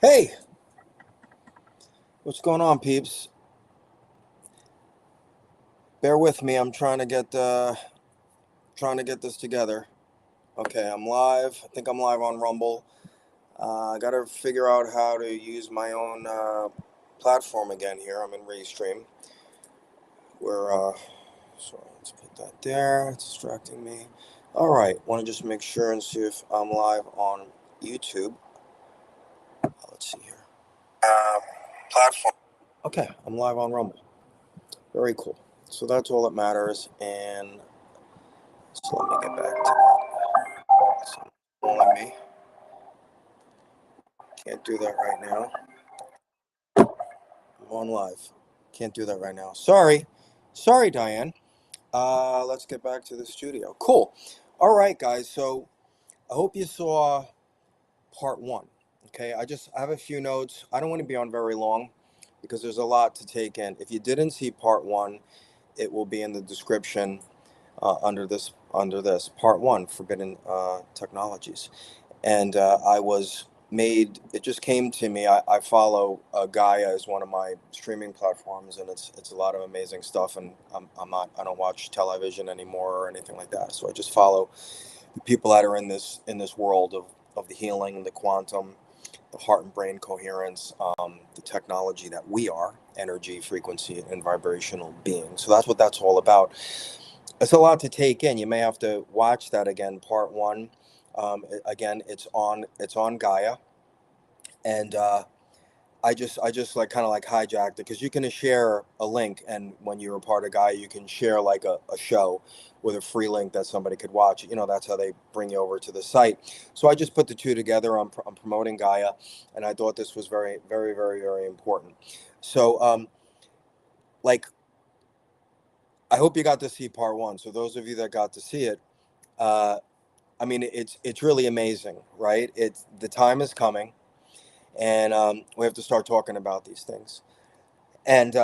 Hey, what's going on, peeps? Bear with me. I'm trying to get this together. Okay, I'm live. I think I'm live on Rumble. I got to figure out how to use my own platform again here. I'm in Restream. So let's put that there. It's distracting me. All right. Want to just make sure and see if I'm live on YouTube. Let's see here. Platform. Okay, I'm live on Rumble. Very cool. So that's all that matters. And so let me get back to that. So calling me. Can't do that right now. I'm on live. Can't do that right now. Sorry. Sorry, Diane. Let's get back to the studio. Cool. All right, guys. So I hope you saw part one. Okay. I have a few notes. I don't want to be on very long because there's a lot to take in. If you didn't see part one, it will be in the description under this part one, forbidden technologies. And I was made. It just came to me. I follow Gaia as one of my streaming platforms, and it's a lot of amazing stuff. And I don't watch television anymore or anything like that. So I just follow the people that are in this world of the healing, the quantum, the heart and brain coherence, the technology that we are, energy, frequency, and vibrational beings. So that's what that's all about. It's a lot to take in. You may have to watch that again, part one. Again, it's on Gaia, and I just like kind of like hijacked it because you can share a link, and when you're a part of Gaia, you can share like a show with a free link that somebody could watch. That's how they bring you over to the site. So I just put the two together. I'm promoting Gaia, and I thought this was very, very, very, very important. So like I hope you got to see part one. So those of you that got to see it. Uh, I mean, it's really amazing, right? It's the time is coming, and we have to start talking about these things. And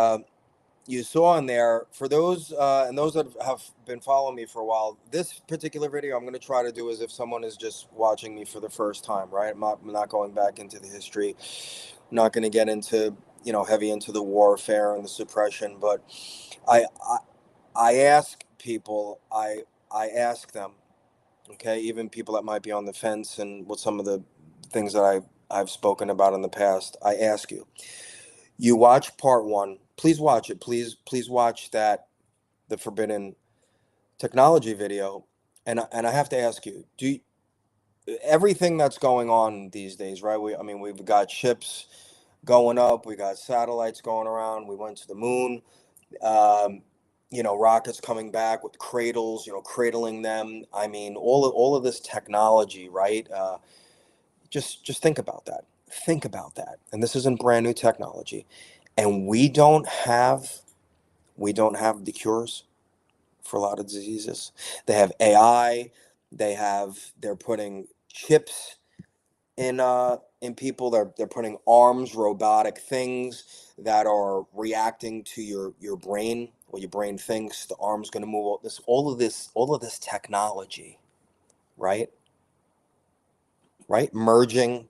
you saw in there for those and those that have been following me for a while. This particular video, I'm going to try to do as if someone is just watching me for the first time, right? I'm not going back into the history. I'm not going to get into heavy into the warfare and the suppression, but I I, I ask people, I ask them. Okay, even people that might be on the fence and with some of the things that I've spoken about in the past, I ask you, you watch part one, please watch it, please watch that, the forbidden technology video. And I have to ask you, everything that's going on these days, right? I mean, we've got ships going up, we got satellites going around, we went to the moon. um, rockets coming back with cradles, cradling them. I mean, all of this technology, right? Just think about that. Think about that. And this isn't brand new technology, and we don't have the cures for a lot of diseases. They have AI. They're putting chips in people. They're putting arms, robotic things that are reacting to your brain. What your brain thinks, the arm's going to move. All of this technology, right? Right, merging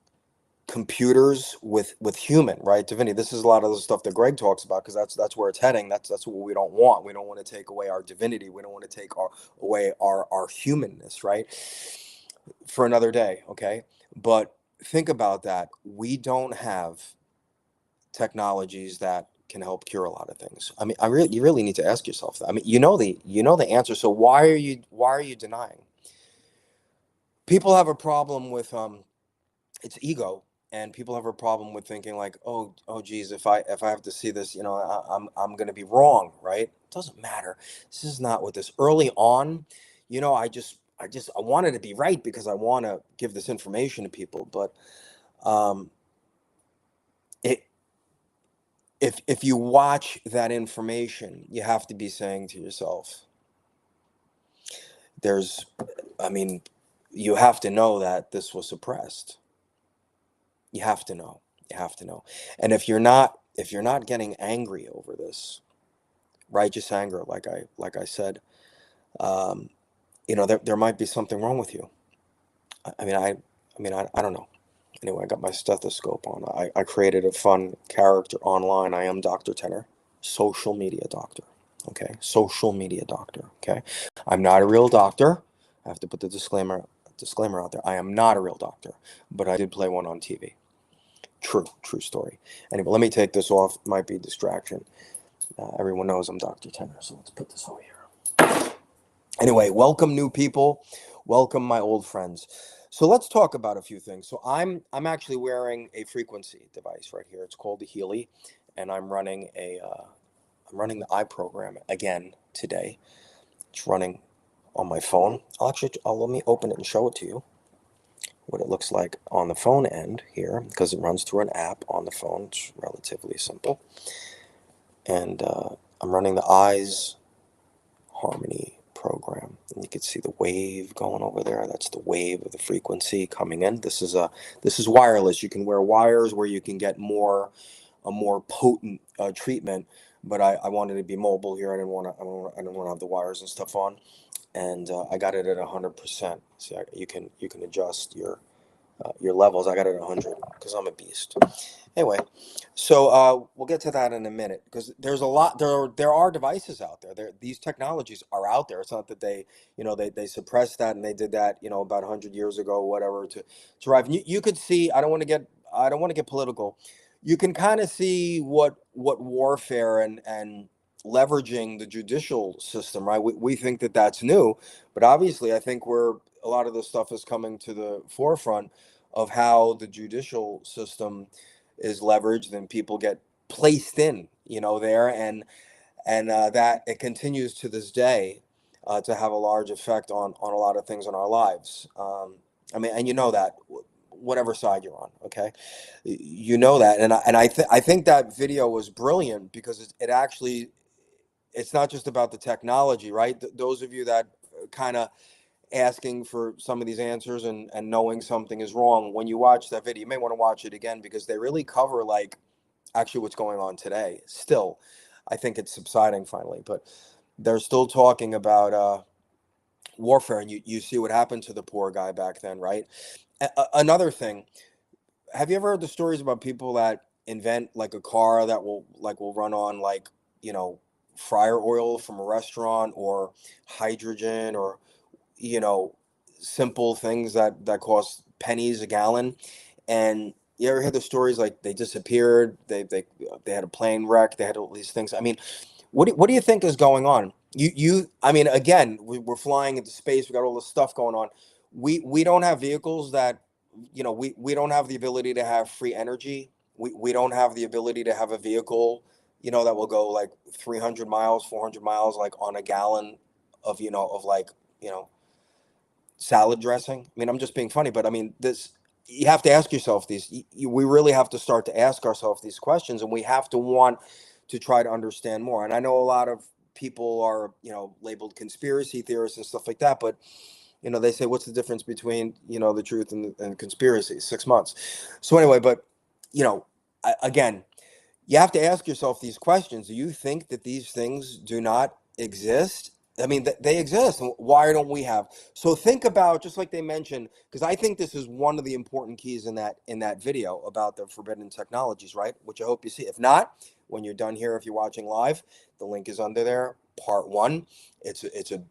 computers with human, right? Divinity. This is a lot of the stuff that Greg talks about, because that's where it's heading. That's what we don't want. We don't want to take away our divinity. We don't want to take away our humanness, right? For another day, okay? But think about that. We don't have technologies that can help cure a lot of things. I mean, you really need to ask yourself that. I mean, you know the answer. So why are you denying? People have a problem with it's ego, and people have a problem with thinking like, oh geez, if I have to see this, I'm going to be wrong, right? It doesn't matter. This is not what this early on. I wanted to be right because I want to give this information to people. But um it if you watch that information, you have to be saying to yourself, there's I mean, you have to know that this was suppressed. You have to know. You have to know. And if you're not getting angry over this, righteous anger, like I said, um, there might be something wrong with you. I mean, I don't know. Anyway, I got my stethoscope on. I created a fun character online. I am Dr. Tenner, social media doctor. Okay, social media doctor. Okay, I'm not a real doctor. I have to put the disclaimer out there. I am not a real doctor, but I did play one on TV. True story. Anyway, let me take this off. Might be a distraction. Everyone knows I'm Dr. Tenner, so let's put this over here. Anyway, welcome new people. Welcome my old friends. So let's talk about a few things. So I'm actually wearing a frequency device right here. It's called the Healy, and I'm running the eye program again today. It's running on my phone. Let me open it and show it to you. What it looks like on the phone end here, because it runs through an app on the phone. It's relatively simple. And I'm running the eyes harmony program, and you can see the wave going over there. That's the wave of the frequency coming in. This is wireless. You can wear wires where you can get a more potent treatment, but I wanted to be mobile here. I didn't want to have the wires and stuff on, and I got it at 100%. See, you can adjust your levels. I got it at 100 because I'm a beast. Anyway, so we'll get to that in a minute, because there's a lot. There are devices out there. These technologies are out there. It's not that they suppressed that, and they did that about 100 years ago, whatever, to Rife. You could see. I don't want to get political. You can kind of see what warfare and leveraging the judicial system, right? We think that that's new, but obviously I think a lot of this stuff is coming to the forefront of how the judicial system is leveraged, and people get placed in there, and that it continues to this day to have a large effect on a lot of things in our lives. I mean, and that whatever side you're on, okay, that, and I think that video was brilliant, because it actually, it's not just about the technology, right? Those of you that kind of asking for some of these answers, and knowing something is wrong, when you watch that video, you may want to watch it again, because they really cover, like, actually what's going on today. Still, I think it's subsiding finally, but they're still talking about warfare, and you see what happened to the poor guy back then, right? Another thing, have you ever heard the stories about people that invent, like, a car that will run on, like, you know fryer oil from a restaurant, or hydrogen, or you know, simple things that cost pennies a gallon? And you ever hear the stories, like, they disappeared, they had a plane wreck, they had all these things? I mean, what do you think is going on? I mean, again, we're flying into space. We got all this stuff going on. We don't have vehicles that, we don't have the ability to have free energy. We don't have the ability to have a vehicle, that will go like 300 miles, 400 miles, like, on a gallon of, like, you know, salad dressing. I mean, I'm just being funny, but I mean, this, you have to ask yourself these. We really have to start to ask ourselves these questions, and we have to want to try to understand more. And I know a lot of people are, labeled conspiracy theorists and stuff like that, but they say, what's the difference between the truth and conspiracy? 6 months. So anyway, but again, you have to ask yourself these questions. Do you think that these things do not exist? I mean, they exist. Why don't we have? So think about, just like they mentioned, because I think this is one of the important keys in that video about the forbidden technologies, right? Which I hope you see. If not, when you're done here, if you're watching live, the link is under there. Part 1. It's a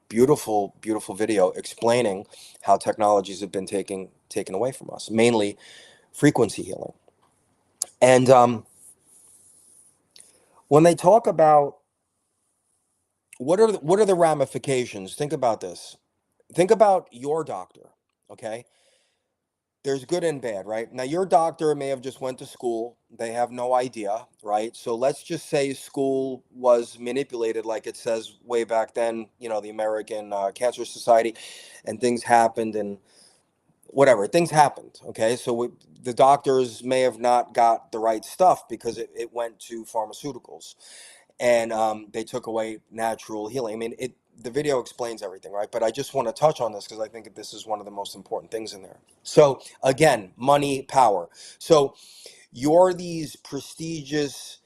beautiful, beautiful video explaining how technologies have been taken away from us, mainly frequency healing. And when they talk about what are the ramifications, think about this. Think about your doctor, okay? There's good and bad, right? Now, your doctor may have just went to school. They have no idea, right? So let's just say school was manipulated, like it says way back then, the American Cancer Society, and things happened, and whatever, things happened, okay? So the doctors may have not got the right stuff, because it went to pharmaceuticals, and they took away natural healing. I mean, the video explains everything, right? But I just want to touch on this, because I think that this is one of the most important things in there. So again, money, power. So you're these prestigious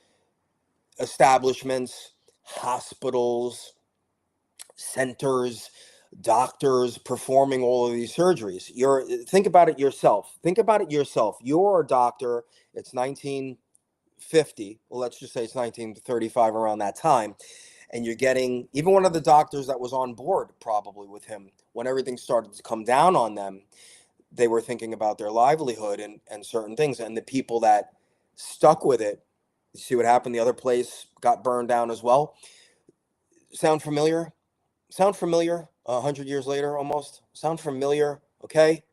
establishments, hospitals, centers, doctors performing all of these surgeries. Think about it yourself. Think about it yourself. You're a doctor. It's 1950. Well, let's just say it's 1935, around that time. And you're getting, even one of the doctors that was on board probably with him, when everything started to come down on them, they were thinking about their livelihood and certain things. And the people that stuck with it, you see what happened? The other place got burned down as well. Sound familiar? Sound familiar? 100 years later, almost. Sound familiar? Okay.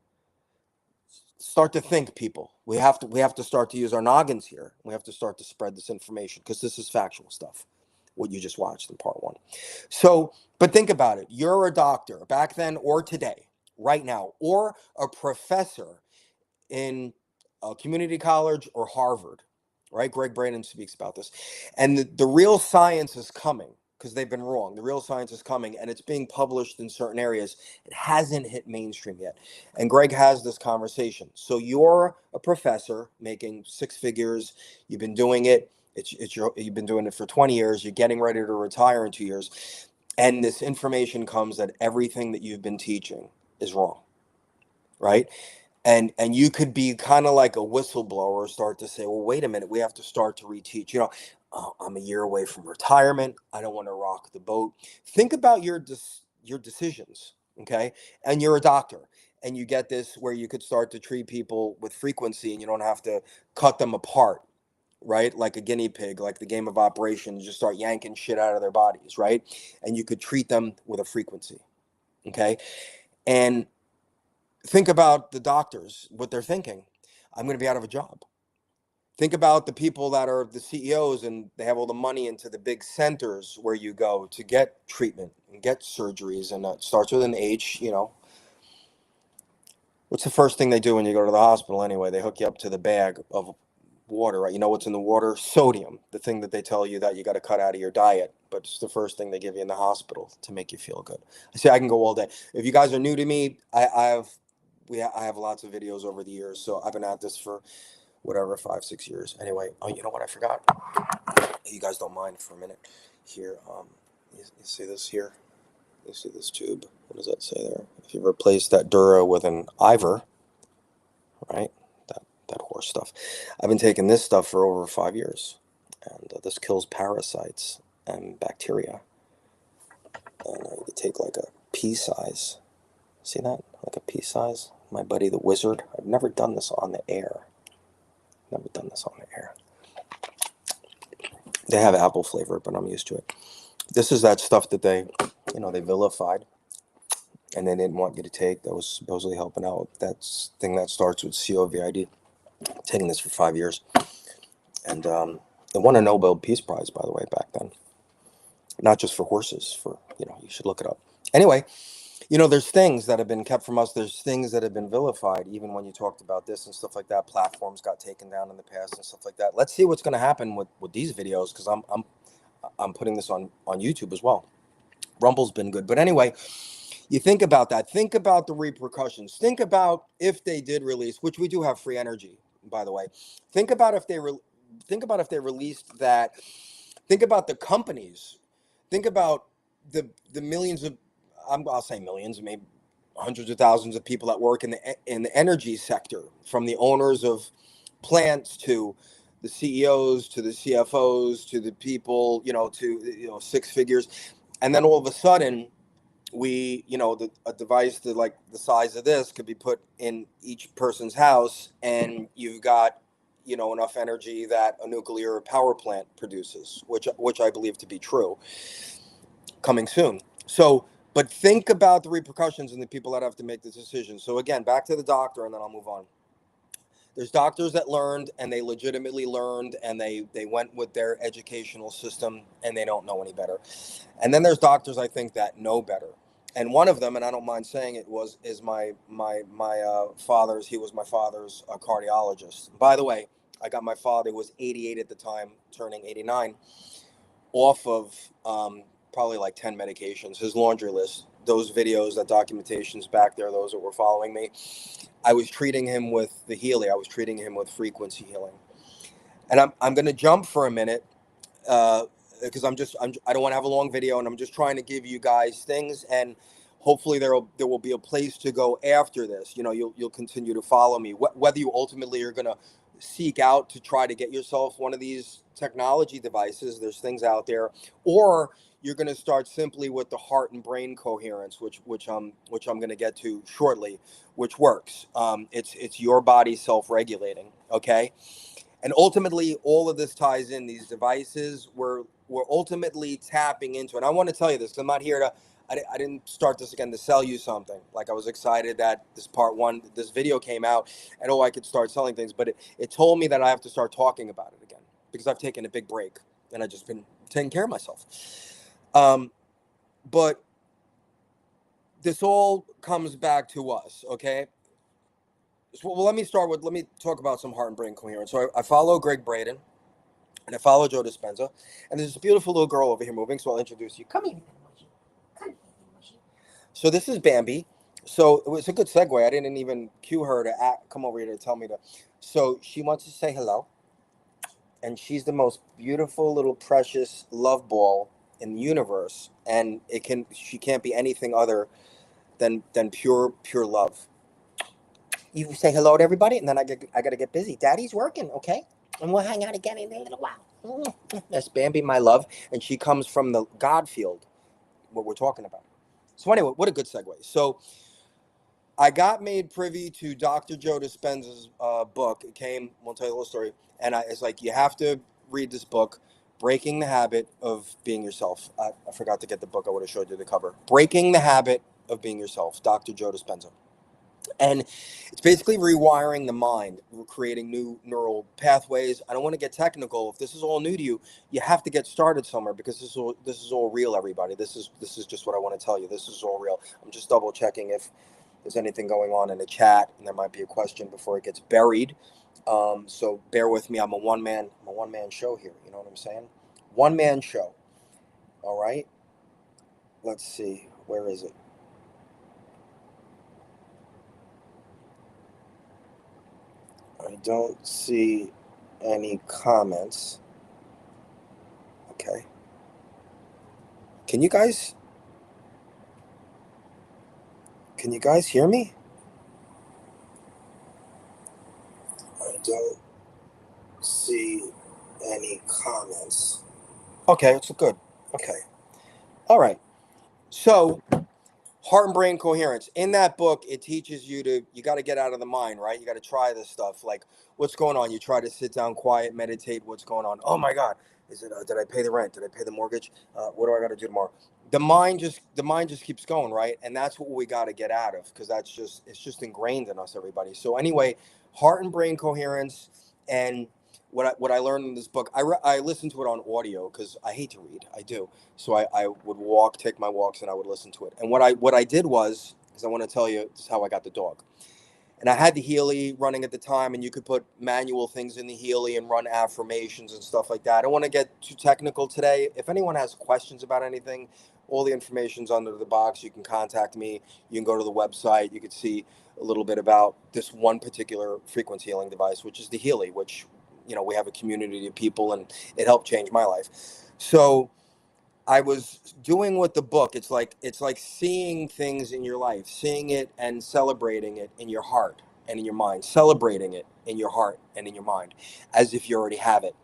Start to think, people. We have to start to use our noggins here. We have to start to spread this information, because this is factual stuff, what you just watched in part one. So, but think about it. You're a doctor back then or today, right now, or a professor in a community college or Harvard, right? Greg Braden speaks about this. And the real science is coming, because they've been wrong. The real science is coming, and it's being published in certain areas. It hasn't hit mainstream yet. And Greg has this conversation. So you're a professor making six figures. You've been doing it. You've been doing it for 20 years. You're getting ready to retire in 2 years. And this information comes that everything that you've been teaching is wrong, right? And you could be kind of like a whistleblower, start to say, well, wait a minute, we have to start to reteach. I'm a year away from retirement. I don't want to rock the boat. Think about your decisions, okay? And you're a doctor, and you get this where you could start to treat people with frequency, and you don't have to cut them apart, right? Like a guinea pig, like the game of operations, just start yanking shit out of their bodies, right? And you could treat them with a frequency, okay? And think about the doctors, what they're thinking. I'm going to be out of a job. Think about the people that are the CEOs, and they have all the money into the big centers where you go to get treatment and get surgeries. And it starts with an H. What's the first thing they do when you go to the hospital anyway? They hook you up to the bag of water, right? You know what's in the water? Sodium, the thing that they tell you that you got to cut out of your diet. But it's the first thing they give you in the hospital to make you feel good. I say I can go all day. If you guys are new to me, I have lots of videos over the years. So I've been at this for whatever, 5-6 years. Anyway, oh, you know what I forgot? You guys don't mind for a minute here. You see this here? You see this tube? What does that say there? If you replace that Dura with an Ivor, right? That horse stuff. I've been taking this stuff for over 5 years, and this kills parasites and bacteria. And you take like a pea size. See that? Like a pea size. My buddy the wizard. I've never done this on the air. Never done this on the air. They have apple flavor, but I'm used to it. This is that stuff that they vilified, and they didn't want you to take. That was supposedly helping out. That thing that starts with COVID. Taking this for 5 years, and it won a Nobel Peace Prize, by the way, back then. Not just for horses. You should look it up. Anyway, there's things that have been kept from us. There's things that have been vilified. Even when you talked about this and stuff like that, platforms got taken down in the past and stuff like that. Let's see what's going to happen with these videos, because I'm putting this on YouTube as well. Rumble's been good, but anyway, you think about that. Think about the repercussions. Think about if they did release, which we do have free energy, by the way. Think about if they released that. Think about the companies. Think about the millions of, I'll say millions, maybe hundreds of thousands of people that work in the energy sector, from the owners of plants to the CEOs to the CFOs to the people, to six figures, and then all of a sudden, a device that like the size of this could be put in each person's house, and you've got enough energy that a nuclear power plant produces, which I believe to be true, coming soon. So, but think about the repercussions and the people that have to make the decision. So again, back to the doctor, and then I'll move on. There's doctors that learned, and they legitimately learned, and they went with their educational system, and they don't know any better. And then there's doctors, I think, that know better. And one of them, and I don't mind saying it, is my father's. He was my father's cardiologist. By the way, I got my father, who was 88 at the time, turning 89, off of probably like 10 medications. His laundry list, those videos, that documentation's back there, those that were following me. I was treating him with the Healy. I was treating him with frequency healing. And I'm going to jump for a minute, because I don't want to have a long video, and I'm just trying to give you guys things. And hopefully there will be a place to go after this. You know, you'll continue to follow me. Whether you ultimately are going to seek out to try to get yourself one of these technology devices, there's things out there, or you're going to start simply with the heart and brain coherence, which I'm going to get to shortly, which works. It's your body self-regulating. Okay. And ultimately, all of this ties in. These devices, we're ultimately tapping into. And I want to tell you this, 'cause I'm not here to. I didn't start this again to sell you something. Like, I was excited that this video came out, and I could start selling things. But it told me that I have to start talking about it again, because I've taken a big break and I've just been taking care of myself. But this all comes back to us, okay? So, well, let me talk about some heart and brain coherence. So I follow Greg Braden, and I follow Joe Dispenza, and there's this beautiful little girl over here moving, so I'll introduce you. Come here. Come here. So this is Bambi. So it was a good segue. I didn't even cue her to come over here to tell me to. So she wants to say hello, and she's the most beautiful little precious love ball in the universe, and she can't be anything other than pure love. You say hello to everybody, and then I got to get busy. Daddy's working, okay? And we'll hang out again in a little while. That's Bambi, my love, and she comes from the God field, what we're talking about. So anyway, what a good segue. So I got made privy to Dr. Joe Dispenza's book. It came, we'll tell you a little story, and it's like, you have to read this book, Breaking the Habit of Being Yourself. I forgot to get the book. I would have showed you the cover. Breaking the Habit of Being Yourself, Dr. Joe Dispenza. And it's basically rewiring the mind, creating new neural pathways. I don't want to get technical. If this is all new to you, you have to get started somewhere, because this is all real, everybody. This is just what I want to tell you. This is all real. I'm just double checking if there's anything going on in the chat, and there might be a question before it gets buried. So bear with me. I'm a one man show here. You know what I'm saying? One man show. All right. Let's see. Where is it? I don't see any comments. Okay. Can you guys hear me? I don't see any comments. Okay, it's good. Okay. All right. So, heart and brain coherence. In that book, it teaches you got to get out of the mind, right? You got to try this stuff. Like, what's going on? You try to sit down, quiet, meditate. What's going on? Oh my God. Did I pay the rent? Did I pay the mortgage? What do I got to do tomorrow? The mind just keeps going, right? And that's what we got to get out of, because it's just ingrained in us, everybody. So anyway, heart and brain coherence. And what I learned in this book, I listened to it on audio, because I hate to read. I do. So I would take my walks, and I would listen to it. And what I did was, because I want to tell you, this is how I got the dog. And I had the Healy running at the time, and you could put manual things in the Healy and run affirmations and stuff like that. I don't want to get too technical today. If anyone has questions about anything, all the information's under the box. You can contact me. You can go to the website. You can see a little bit about this one particular frequency healing device, which is the Healy, which, we have a community of people, and it helped change my life. So I was doing with the book. It's like seeing things in your life, seeing it and celebrating it in your heart and in your mind, celebrating it in your heart and in your mind, as if you already have it.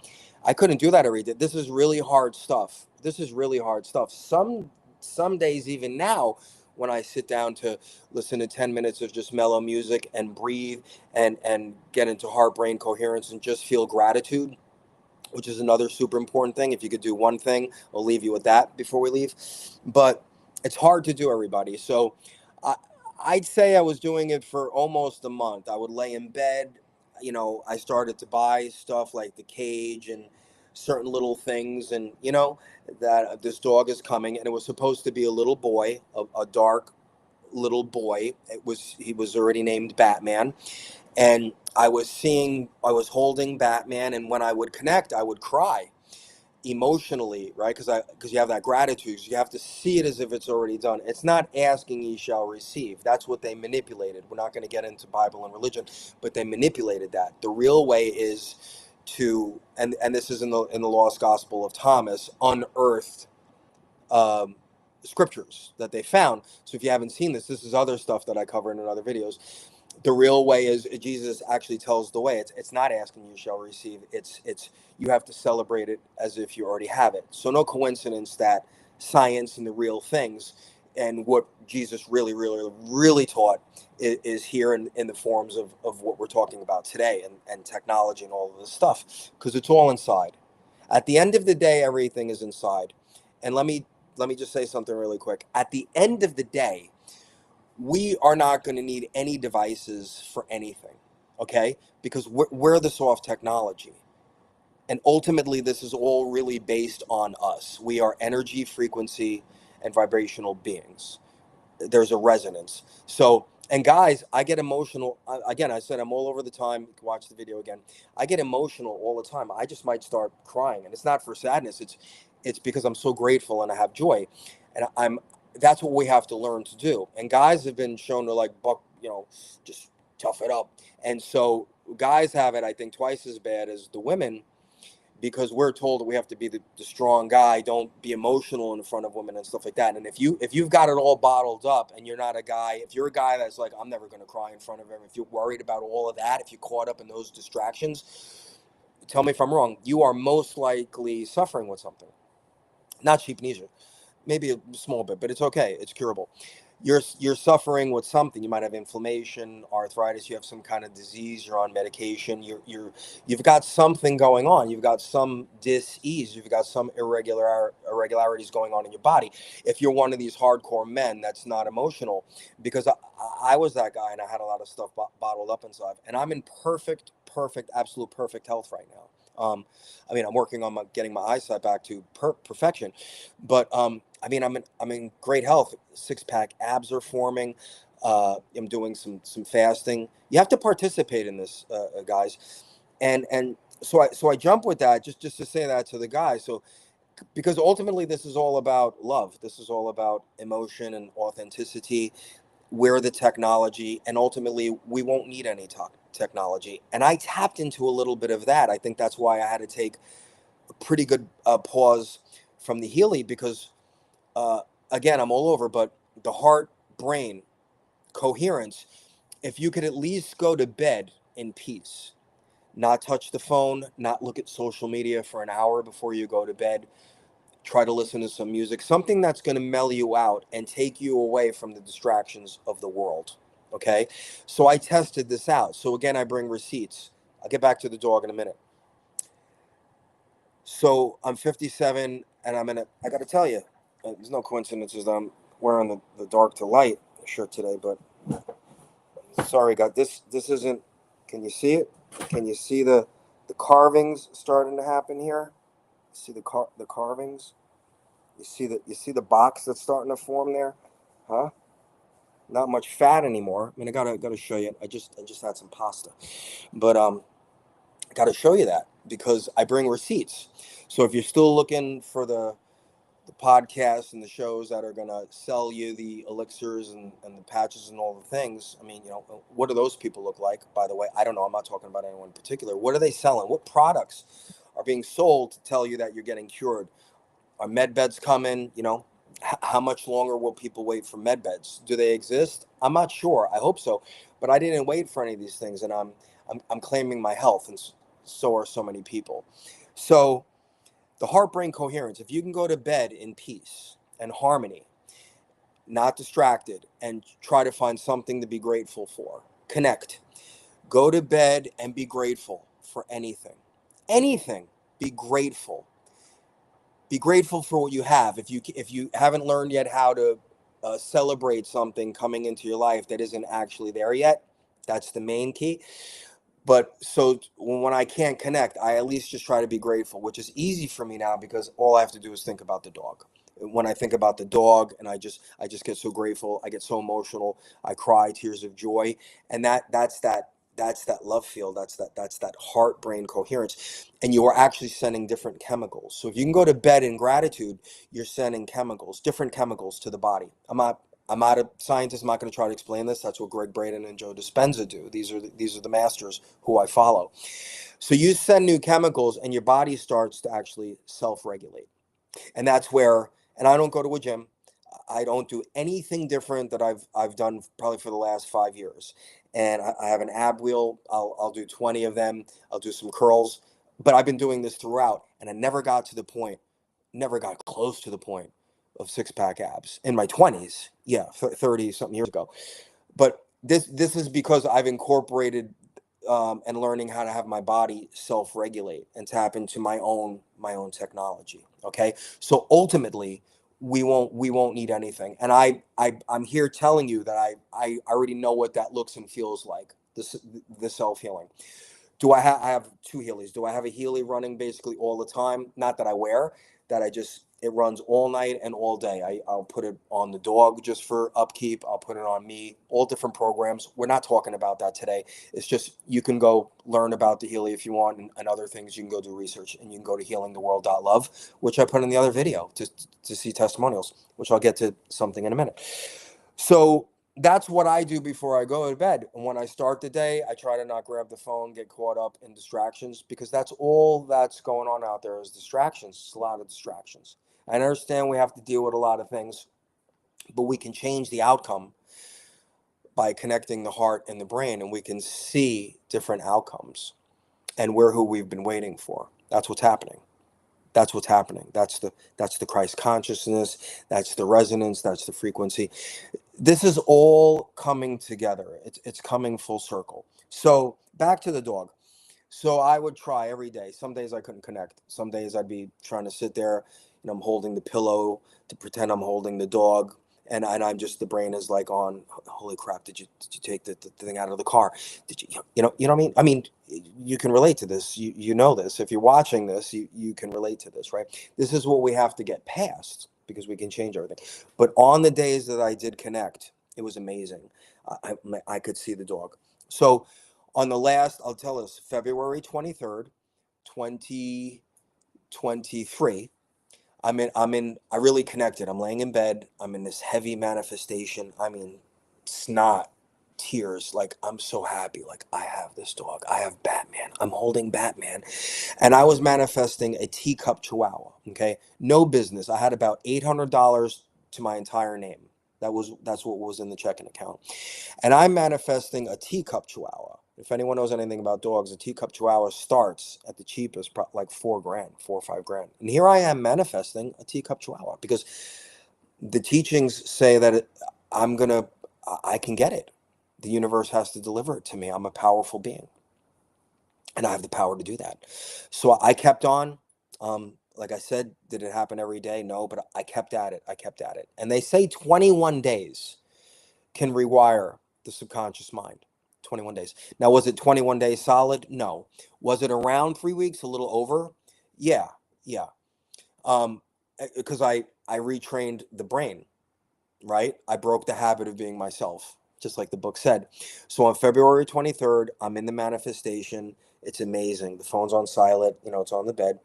I couldn't do that every day. This is really hard stuff. This is really hard stuff. Some days, even now, when I sit down to listen to 10 minutes of just mellow music and breathe and get into heart brain coherence and just feel gratitude, which is another super important thing. If you could do one thing, I'll leave you with that before we leave. But it's hard to do, everybody. So I'd say I was doing it for almost a month. I would lay in bed. I started to buy stuff like the cage and certain little things. And, that this dog is coming. And it was supposed to be a little boy, a dark little boy. He was already named Batman. And I was holding Batman, and when I would connect, I would cry emotionally, right? Because you have that gratitude. You have to see it as if it's already done. It's not asking ye shall receive. That's what they manipulated. We're not going to get into Bible and religion, but they manipulated that. The real way is to, and this is in the Lost Gospel of Thomas, unearthed scriptures that they found. So if you haven't seen this is other stuff that I cover in other videos. The real way is Jesus actually tells the way. It's not asking you shall receive. It's you have to celebrate it as if you already have it. So no coincidence that science and the real things and what Jesus really taught is here in the forms of what we're talking about today, and technology and all of this stuff, because it's all inside. At the end of the day, everything is inside. And let me just say something really quick. At the end of the day, we are not going to need any devices for anything, okay? Because we're the soft technology. And ultimately, this is all really based on us. We are energy, frequency, and vibrational beings. There's a resonance. So, and guys, I get emotional. Again, I said I'm all over the time. You can watch the video again. I get emotional all the time. I just might start crying, and it's not for sadness. It's because I'm so grateful and I have joy, and that's what we have to learn to do. And guys have been shown to like just tough it up. And so guys have it, I think, twice as bad as the women, because we're told that we have to be the strong guy, don't be emotional in front of women and stuff like that. And if you've got it all bottled up and you're not a guy, if you're a guy that's like, I'm never going to cry in front of him, if you're worried about all of that, if you're caught up in those distractions, tell me if I'm wrong, you are most likely suffering with something. Not sheep neither, maybe a small bit, but it's okay, it's curable. You're suffering with something. You might have inflammation, arthritis, you have some kind of disease, you're on medication, you've got something going on, you've got some dis-ease, you've got some irregularities going on in your body. If you're one of these hardcore men that's not emotional, because I was that guy and I had a lot of stuff bottled up inside, and I'm in perfect, absolute perfect health right now. I mean, I'm working on getting my eyesight back to perfection, but I mean, I'm in great health. Six pack abs are forming. I'm doing some fasting. You have to participate in this, guys, and so I jump with that just to say that to the guys. So because ultimately this is all about love. This is all about emotion and authenticity. We're the technology, and ultimately we won't need any technology. And I tapped into a little bit of that. I think that's why I had to take a pretty good pause from the Healy, because uh, again, I'm all over, but the heart brain coherence, if you could at least go to bed in peace, not touch the phone, not look at social media for an hour before you go to bed, try to listen to some music, something that's going to mellow you out and take you away from the distractions of the world. Okay. So I tested this out. So again, I bring receipts. I'll get back to the dog in a minute. So I'm 57 and I got to tell you, there's no coincidences that I'm wearing the dark to light shirt today, but sorry, God, this isn't, can you see it? Can you see the carvings starting to happen here? See the carvings? You see the box that's starting to form there? Huh? Not much fat anymore. I mean, I gotta show you. I just had some pasta. But I gotta show you that because I bring receipts. So if you're still looking for the podcasts and the shows that are going to sell you the elixirs and the patches and all the things, I mean, what do those people look like, by the way? I don't know. I'm not talking about anyone in particular. What are they selling? What products are being sold to tell you that you're getting cured? Are med beds coming? How much longer will people wait for med beds? Do they exist? I'm not sure. I hope so. But I didn't wait for any of these things, and I'm claiming my health, and so are so many people. So the heart-brain coherence, if you can go to bed in peace and harmony, not distracted, and try to find something to be grateful for, connect. Go to bed and be grateful for anything. Anything. Be grateful. Be grateful for what you have. If you haven't learned yet how to celebrate something coming into your life that isn't actually there yet, that's the main key. But so when I can't connect, I at least just try to be grateful, which is easy for me now because all I have to do is think about the dog. When I think about the dog, and I just get so grateful, I get so emotional, I cry tears of joy, and that's that love field, that's that heart brain coherence, and you are actually sending different chemicals. So if you can go to bed in gratitude, you're sending different chemicals to the body. I'm not a scientist. I'm not going to try to explain this. That's what Greg Braden and Joe Dispenza do. These are the masters who I follow. So you send new chemicals, and your body starts to actually self-regulate. And that's where, and I don't go to a gym. I don't do anything different that I've done probably for the last 5 years. And I have an ab wheel. I'll do 20 of them. I'll do some curls. But I've been doing this throughout, and I never got to the point, never got close to the point of six pack abs in my 20s. Yeah, 30 something years ago. But this is because I've incorporated and learning how to have my body self-regulate and tap into my own technology. Okay, so ultimately we won't need anything, and I'm here telling you that I already know what that looks and feels like. The self-healing. I have two Heelys. Do I have a Heely running basically all the time? Not that I wear, that it runs all night and all day. I'll put it on the dog just for upkeep. I'll put it on me, all different programs. We're not talking about that today. It's just, you can go learn about the Heely if you want, and other things. You can go do research, and you can go to healingtheworld.love, which I put in the other video to see testimonials, which I'll get to something in a minute. So that's what I do before I go to bed. And when I start the day, I try to not grab the phone, get caught up in distractions, because that's all that's going on out there is distractions. It's a lot of distractions. I understand we have to deal with a lot of things, but we can change the outcome by connecting the heart and the brain, and we can see different outcomes. And we're who we've been waiting for. That's what's happening. That's what's happening. That's the Christ consciousness. That's the resonance. That's the frequency. This is all coming together. It's coming full circle. So back to the dog. So I would try every day. Some days I couldn't connect. Some days I'd be trying to sit there, I'm holding the pillow to pretend I'm holding the dog. And I'm just, the brain is like on, holy crap, did you take the thing out of the car? Did you know what I mean? I mean, you can relate to this. You know this. If you're watching this, you can relate to this, right? This is what we have to get past, because we can change everything. But on the days that I did connect, it was amazing. I could see the dog. So on the last, I'll tell us, February 23rd, 2023, I really connected. I'm laying in bed. I'm in this heavy manifestation. I mean, snot, tears. Like, I'm so happy. Like, I have this dog. I have Batman. I'm holding Batman. And I was manifesting a teacup chihuahua. Okay. No business. I had about $800 to my entire name. That's what was in the checking account. And I'm manifesting a teacup chihuahua. If anyone knows anything about dogs, a teacup chihuahua starts at the cheapest, like $4,000, 4 or 5 grand. And here I am manifesting a teacup chihuahua, because the teachings say that I can get it. The universe has to deliver it to me. I'm a powerful being, and I have the power to do that. So I kept on. Like I said, did it happen every day? No, but I kept at it. I kept at it. And they say 21 days can rewire the subconscious mind. 21 days. Now, was it 21 days solid? No. Was it around 3 weeks? A little over? Yeah, yeah. Because I retrained the brain, right? I broke the habit of being myself, just like the book said. So on February 23rd, I'm in the manifestation. It's amazing. The phone's on silent. It's on the bed,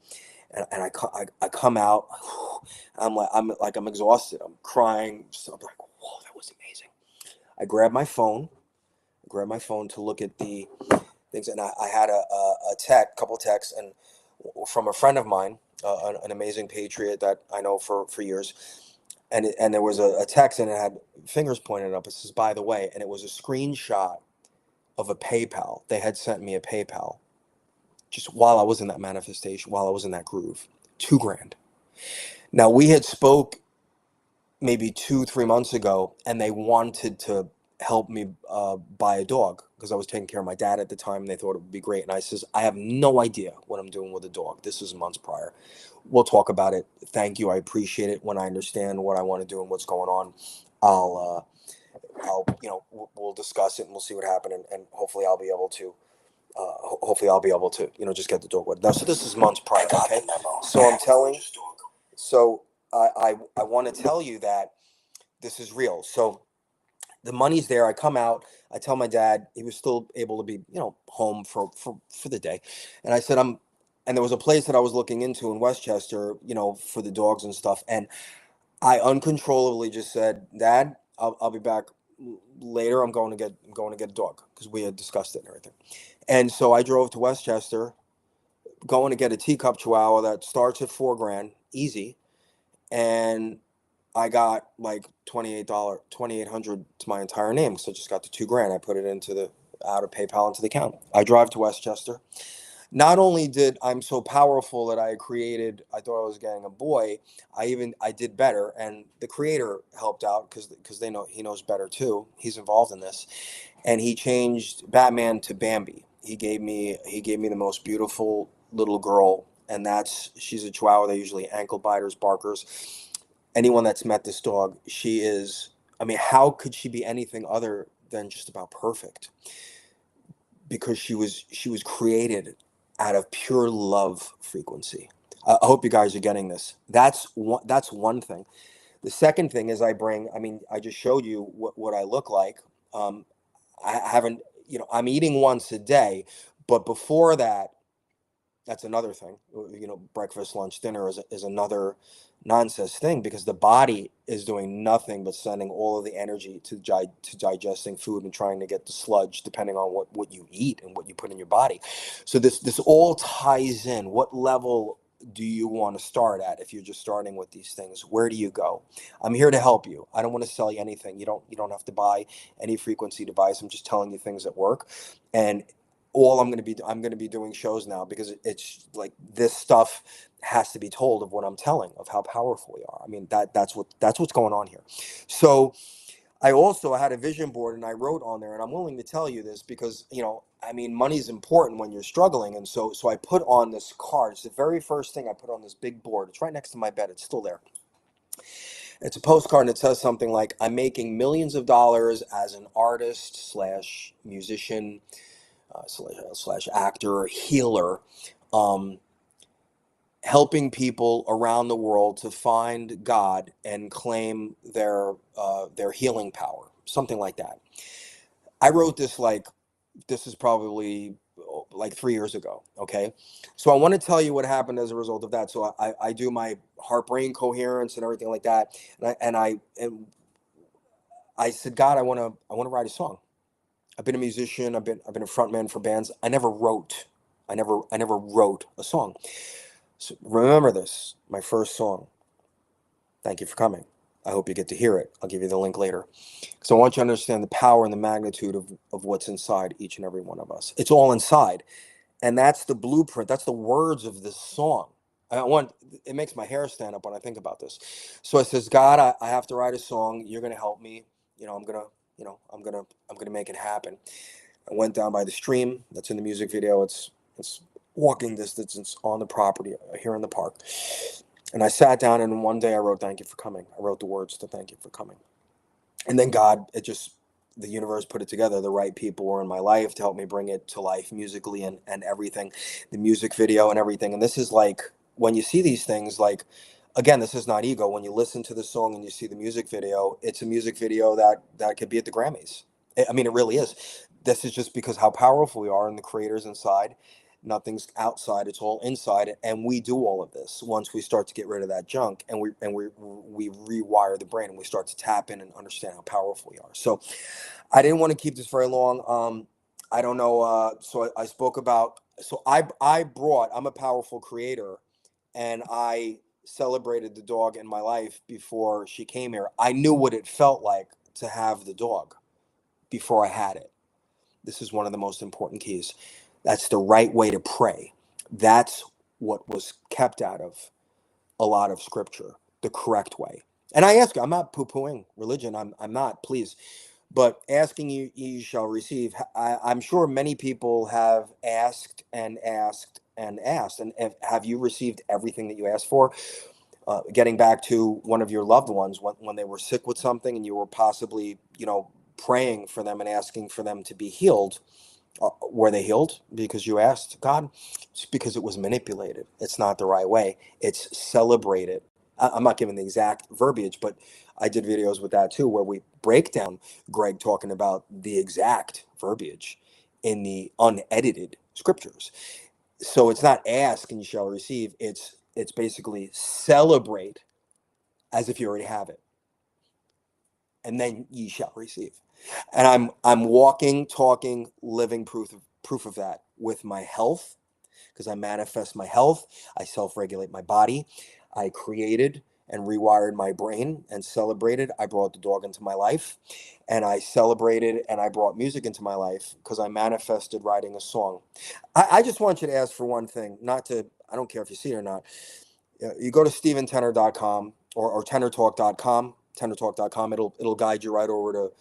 and I come out. I'm exhausted. I'm crying. So I'm like, whoa, that was amazing. I grabbed my phone to look at the things, and I had a couple texts, and from a friend of mine, an amazing patriot that I know for years, and there was a text, and it had fingers pointed up. It says, "By the way," and it was a screenshot of a PayPal. They had sent me a PayPal just while I was in that manifestation, while I was in that groove. $2,000. Now, we had spoke maybe 2-3 months ago, and they wanted to help me buy a dog, because I was taking care of my dad at the time, and they thought it would be great. And I says, I have no idea what I'm doing with a dog. This is months prior. We'll talk about it. Thank you. I appreciate it. When I understand what I want to do and what's going on, I'll we'll discuss it, and we'll see what happened, and hopefully I'll be able to. Just get the dog with. Now, so this is months prior. Okay. So I'm telling. So I want to tell you that this is real. So the money's there. I come out. I tell my dad. He was still able to be, home for the day. And I said, and there was a place that I was looking into in Westchester, for the dogs and stuff. And I uncontrollably just said, Dad, I'll be back later. I'm going to get a dog, because we had discussed it and everything. And so I drove to Westchester, going to get a teacup chihuahua that starts at $4,000, easy. And I got like $2,800 to my entire name. So I just got the $2,000. I put it out of PayPal into the account. I drive to Westchester. Not only did I'm so powerful that I thought I was getting a boy. I did better, and the creator helped out because he knows better too. He's involved in this, and he changed Batman to Bambi. He gave me the most beautiful little girl, and she's a Chihuahua. They're usually ankle biters, barkers. Anyone that's met this dog, she is. I mean, how could she be anything other than just about perfect? Because she was created out of pure love frequency. I hope you guys are getting this. That's one thing. The second thing is I just showed you what I look like. Um, I haven't, I'm eating once a day, but before that, that's another thing. Breakfast, lunch, dinner is another nonsense thing, because the body is doing nothing but sending all of the energy to digesting food and trying to get the sludge, depending on what you eat and what you put in your body. So this all ties in. What level do you want to start at? If you're just starting with these things, where do you go? I'm here to help you. I don't want to sell you anything. You don't have to buy any frequency device. I'm just telling you things that work. And I'm going to be doing shows now, because it's like this stuff has to be told, of what I'm telling, of how powerful we are. I mean, that's what's going on here. So I had a vision board, and I wrote on there, and I'm willing to tell you this because, I mean, money's important when you're struggling. And so I put on this card. It's the very first thing I put on this big board. It's right next to my bed. It's still there. It's a postcard, and it says something like, I'm making millions of dollars as an artist slash musician, slash actor, healer, um, helping people around the world to find God and claim their healing power, something like that. I wrote this is probably like 3 years ago. Okay, so I want to tell you what happened as a result of that. So I do my heart brain coherence and everything like that, and I said, God, I want to write a song. I've been a musician. I've been a frontman for bands. I never wrote a song. So remember this, my first song. Thank you for coming. I hope you get to hear it. I'll give you the link later. So I want you to understand the power and the magnitude of what's inside each and every one of us. It's all inside. And that's the blueprint. That's the words of this song. It makes my hair stand up when I think about this. So I says, God, I have to write a song. You're going to help me. I'm going to make it happen. I went down by the stream that's in the music video. It's walking distance. It's on the property here in the park. And I sat down, and one day I wrote, thank you for coming. I wrote the words to thank you for coming. And then the universe put it together. The right people were in my life to help me bring it to life musically and everything, the music video and everything. And this is like, when you see these things, like, again, this is not ego. When you listen to the song and you see the music video, it's a music video that could be at the Grammys. I mean, it really is. This is just because how powerful we are, and the creators inside. Nothing's outside, it's all inside, and we do all of this once we start to get rid of that junk, and we rewire the brain, and we start to tap in and understand how powerful we are. So I didn't want to keep this very long. I don't know. So I spoke about. So I'm a powerful creator, and I celebrated the dog in my life before she came here. I knew what it felt like to have the dog before I had it. This is one of the most important keys. That's the right way to pray. That's what was kept out of a lot of scripture, the correct way. And I ask you, I'm not poo-pooing religion. I'm not, please. But asking you, you shall receive. I'm sure many people have asked and asked and asked. And have you received everything that you asked for? Getting back to one of your loved ones, when they were sick with something, and you were possibly, praying for them and asking for them to be healed. Were they healed because you asked God? It's because it was manipulated. It's not the right way. It's celebrated. I'm not giving the exact verbiage, but I did videos with that too, where we break down Greg talking about the exact verbiage in the unedited scriptures. So it's not ask and you shall receive. It's basically celebrate as if you already have it, and then ye shall receive. And I'm walking, talking, living proof of that with my health, because I manifest my health. I self-regulate my body. I created and rewired my brain and celebrated. I brought the dog into my life, and I celebrated and I brought music into my life because I manifested writing a song. I just want you to ask for one thing, not to, I don't care if you see it or not. You go to StephenTenner.com or TennerTalk.com. TennerTalk.com. It'll guide you right over to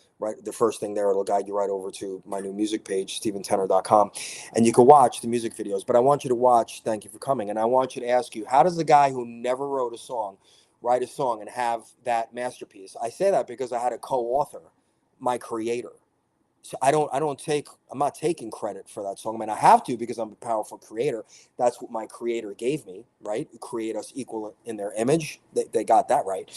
the first thing there. It'll guide you right over to my new music page, StephenTenner.com, and you can watch the music videos. But I want you to watch. Thank you for coming. And I want you to ask you, how does the guy who never wrote a song write a song and have that masterpiece? I say that because I had a co-author, my creator. So I'm not taking credit for that song. I mean, I have to because I'm a powerful creator. That's what my creator gave me, right? Create us equal in their image. They got that right.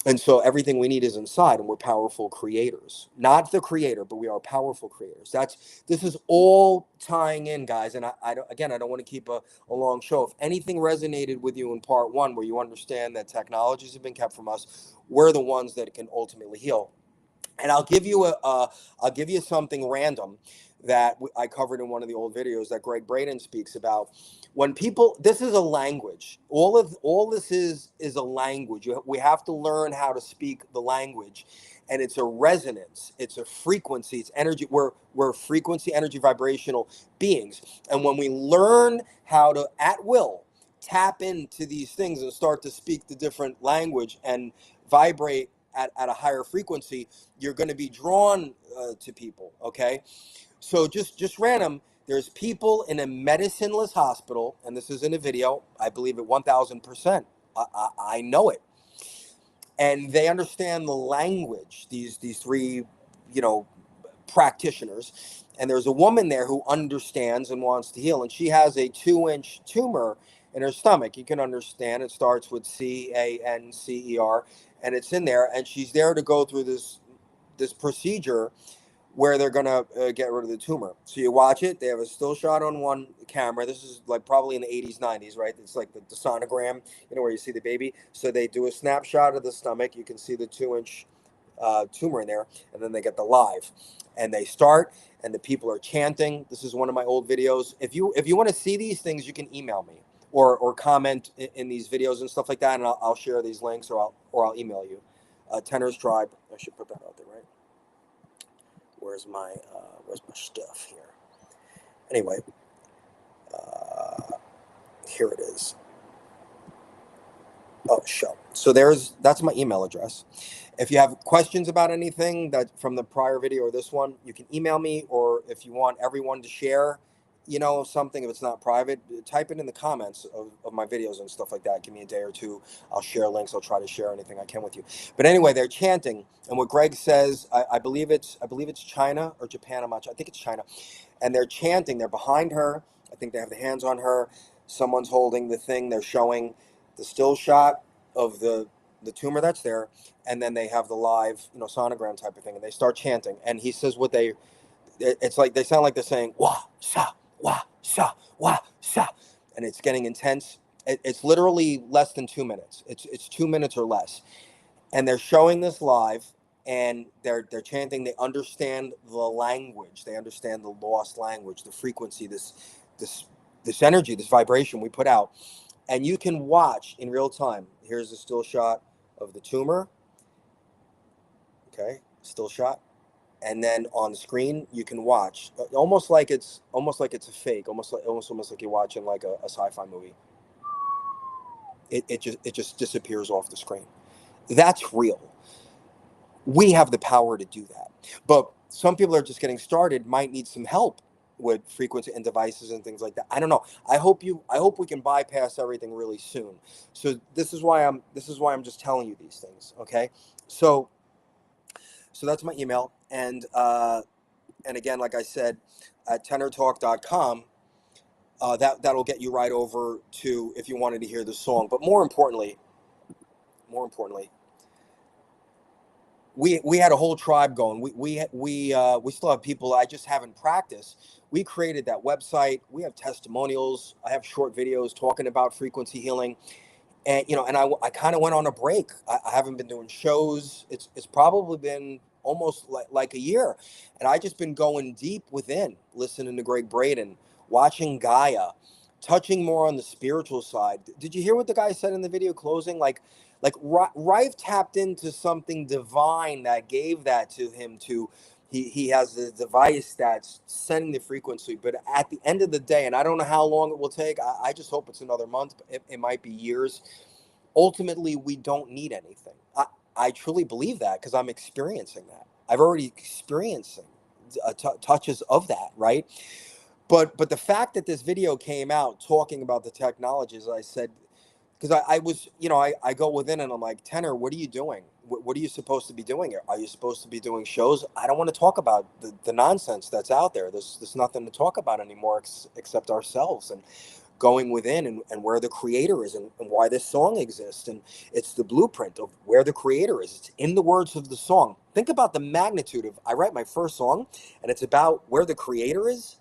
And so everything we need is inside, and we're powerful creators. Not the creator, but we are powerful creators. This is all tying in, guys. And I don't want to keep a long show. If anything resonated with you in part one, where you understand that technologies have been kept from us, we're the ones that can ultimately heal. And I'll give you something random that I covered in one of the old videos that Greg Braden speaks about. When people, this is a language. All this is a language. We have to learn how to speak the language, and it's a resonance. It's a frequency. It's energy. We're frequency, energy, vibrational beings, and when we learn how to at will tap into these things and start to speak the different language and vibrate at a higher frequency, you're going to be drawn to people. Okay, so just random, there's people in a medicineless hospital, and this is in a video, I believe it 1000%. I know it, and they understand the language, these three, you know, practitioners. And there's a woman there who understands and wants to heal, and she has a 2-inch tumor in her stomach. You can understand it starts with CANCER, and it's in there, and she's there to go through this procedure where they're gonna get rid of the tumor. So you watch it. They have a still shot on one camera. This is like probably in the 80s, 90s, right? It's like the sonogram, you know, where you see the baby. So they do a snapshot of the stomach. You can see the 2-inch tumor in there, and then they get the live, and they start, and the people are chanting. This is one of my old videos. If you want to see these things, you can email me or comment in these videos and stuff like that, and I'll share these links, or I'll email you. Tennerstribe. I should put that out there, right? Where's my stuff here? Anyway, here it is. Oh, show. So that's my email address. If you have questions about anything that from the prior video or this one, you can email me, or if you want everyone to share, you know, something, if it's not private, type it in the comments of my videos and stuff like that. Give me a day or two. I'll share links. I'll try to share anything I can with you. But anyway, they're chanting. And what Greg says, I believe it's China or Japan. I'm not sure. I think it's China. And they're chanting. They're behind her. I think they have the hands on her. Someone's holding the thing. They're showing the still shot of the tumor that's there, and then they have the live, you know, sonogram type of thing, and they start chanting. And he says it's like they sound like they're saying wah sa wah sa wah sa, and it's getting intense. It's literally less than 2 minutes. It's 2 minutes or less, and they're showing this live, and they're chanting. They understand the language. They understand the lost language, the frequency, this energy, this vibration we put out. And you can watch in real time. Here's a still shot of the tumor. Okay, still shot. And then on the screen, you can watch almost like it's a fake, almost like you're watching like a sci-fi movie. It just disappears off the screen. That's real. We have the power to do that. But some people are just getting started, might need some help with frequency and devices and things like that. I don't know. I hope we can bypass everything really soon. So this is why I'm just telling you these things. Okay. So that's my email. And again, like I said, at TennerTalk.com, that'll get you right over to if you wanted to hear the song. But more importantly, we had a whole tribe going. We still have people. I just haven't practiced. We created that website. We have testimonials. I have short videos talking about frequency healing, and I kind of went on a break. I haven't been doing shows. It's probably been almost like a year, and I just been going deep within, listening to Greg Braden, watching Gaia, touching more on the spiritual side. Did you hear what the guy said in the video closing? Like, Like Rife tapped into something divine that gave that to him. He has a device that's sending the frequency. But at the end of the day, and I don't know how long it will take. I just hope it's another month. It might be years. Ultimately, we don't need anything. I truly believe that because I'm experiencing that. I've already experiencing touches of that, right? But the fact that this video came out talking about the technologies, I said, because I was, I go within and I'm like, Tenner, what are you doing? What are you supposed to be doing here? Are you supposed to be doing shows? I don't want to talk about the nonsense that's out there. There's nothing to talk about anymore except ourselves and going within and where the creator is and why this song exists. And it's the blueprint of where the creator is. It's in the words of the song. Think about the magnitude of, I write my first song and it's about where the creator is.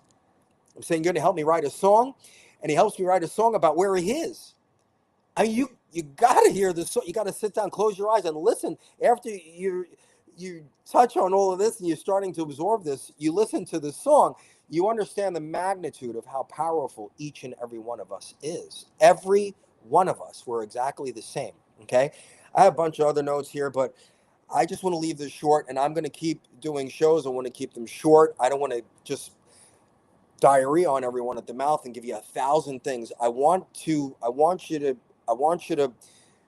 I'm saying, you're going to help me write a song, and he helps me write a song about where he is. I mean, you got to hear this song. You got to sit down, close your eyes, and listen. After you touch on all of this and you're starting to absorb this, you listen to the song, you understand the magnitude of how powerful each and every one of us is. Every one of us, we're exactly the same. Okay, I have a bunch of other notes here, but I just want to leave this short, and I'm going to keep doing shows. I want to keep them short. I don't want to just diarrhea on everyone at the mouth and give you 1,000 things. I want you to